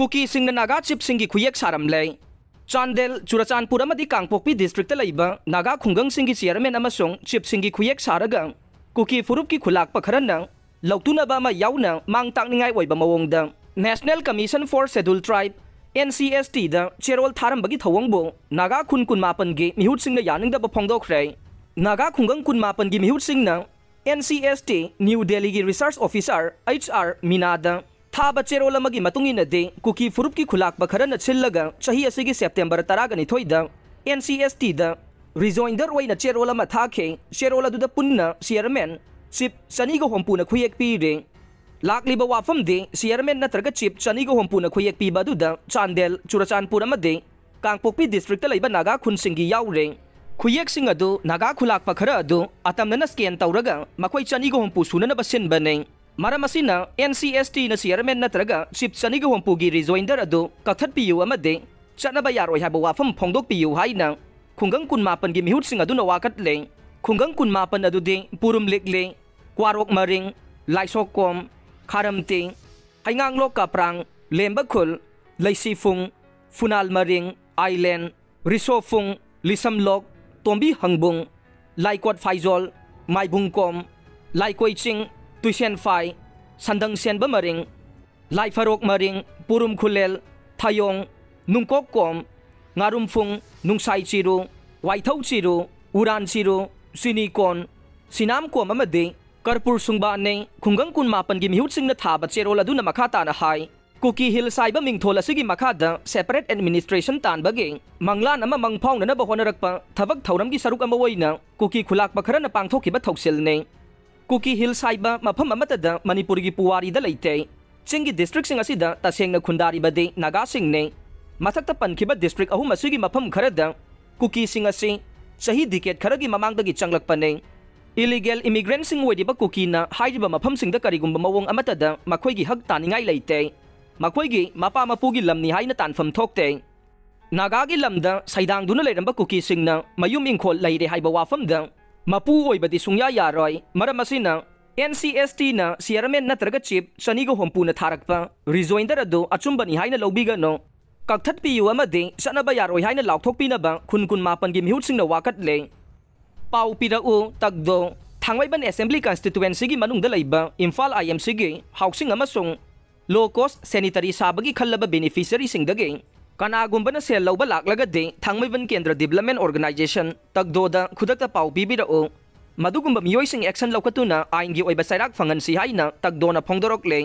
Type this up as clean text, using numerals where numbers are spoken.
cookie Singh Naga chip Singh की खुयेक सारमले Chandel Churachandpur अमदी Kangpokpi district लैबा Naga खुंगंग Singh की chairman अमसोंग chip Singh की खुयेक सारगा कुकी फुरुप की खुलाक पखरना लौतुनबा अमा याउना मांग ताकनिंगाई ओइबा मवोंगदा national commission for schedule tribe NCST दा चेरोल थारमबगी थवंगबो नागा खुन कुनमापन गे मिहुत सिंह यानिंगदबा फोंगदोखरे नागा खुंगंग कुनमापन गी मिहुत सिंह NCST न्यू दिल्ली की रिसर्च ऑफिसर HR मीनादा थाबा चेरोल अमगी मतुंगिनदे कुकी फुरुप की खुलाक बखरन छिल्लगा चही असिगी सेप्टेम्बर 12 दा NCST दा रिजोइंडर ओइना चेरोल अमा थाखे चेरोल अदुदा पुन्ना चेयरमैन चिप चनीगो होंपुना खुयेक पीरे लाकलिबा वाफम दे चेयरमैन नत्रगा चिप चनीगो होंपुना खुयेक पीबा अदुदा चांदेल चुराचानपुर अमदे कांगपोकपी डिस्ट्रिक्ट लैबा नागा खुन सिंगी याउरे खुयेक सिंग अदु नागा खुलाक पखरा अदु अतमनना स्कैन तौरगा मखोय चनीगो होंपु सुननबा सिनबने मरम असिना NCST न चेयरमैन नत्रगा चिप चनीगो होंपुगी रिजोइंडर अदु कथटपियु अमदे चनबा यारोय हाबा वाफम फोंदोकपियु हाइना खुंगंग कुनमापन गी मिहुत सिंग अदुना वाकटले खुंगंग कुनमापन अदुदे पुरुम लेकले क्वारोक मरिंग लाइसोकोम खारमते हाइंगांगलो काप्रांग लेम्बखुल लैसीफुंग फुनाल मरिंग island रिसोफुंग लिसमलोक तोंबी हंगबुंग लाइकोट फाइजोल माइबुंगकोम लाइकोइचिंग तुइसेनफाई संदंग सेनबा मरिंग लाइफरोक मरिंग पुरुम खुलेल थायोंग नुंकोकोम ngarumfung nungsai chiru waithau chiru uran chiru sinikon sinam ko amade karpur sungba ne khungang kun mapan gi mihut singna thaba cherol aduna makha ta na hai kuki hill saiba mingthol asigi makha da separate administration tan bage mangla nama mangphau na ba honarakpa thabak thauram gi saruk ama woina kuki khulak pakhara na pangthoki ba thoksil ne kuki hill saiba mapham amata da manipur gi puwari da leite chingi district sing asida tasengna khundari bade naga sing ne मथक्ता पनखिबा district अहुम असिगी मफम खरदा कुकी सिंग असि सही डिकेट खरगी ममांगदगी चंगलकपने इलीगल इमिग्रेंट सिंग ओइदिबा कुकीना हाइदिबा मफम सिंगदा करिगुंबा मवोंग अमतदा मखोइगी हक तानिंगाई लेते मखोइगी मपा मपुगी लमनी हाइना तानफम थोकते नागागी लमदा सैदांगदुना लेरंबा कुकी सिंगना मयुम इंखोल लेरे हाइबा वाफमदा मपु ओइबदी सुंगया यारोय मरम असिना NCST ना चेयरमैन नत्रगा चिप चनीगो होंपुना थारकपा रिजोइंडर अदो अचुंबनी हाइना लौबिगनो कक्थटपियु अमदे चनबा यारोय हाइना लाउथोकपिनबा खुन कुन मापन गी मिहुत सिंगना वाकटले पाउ पिराउ तकदो थांगवाइबन असेंबली कॉन्स्टिट्युएंसी गी मनुंगदा लैबा इम्फाल IMC गी हाउसिंग अमसोंग लो कॉस्ट सैनिटरी साबगी खल्लबा बेनिफिशियरी सिंगदगे कनागुंबना सेल लौबा लाक्लगदे थांगवाइबन केंद्र डेवलपमेंट ऑर्गेनाइजेशन तकदोदा खुदकता पाउ पिबिराउ मदुगुंबा मियोइसिंग एक्शन लौकतुना आइनगी ओइबा सैराक फंगनसी हाइना तकदोना फोंदोरकले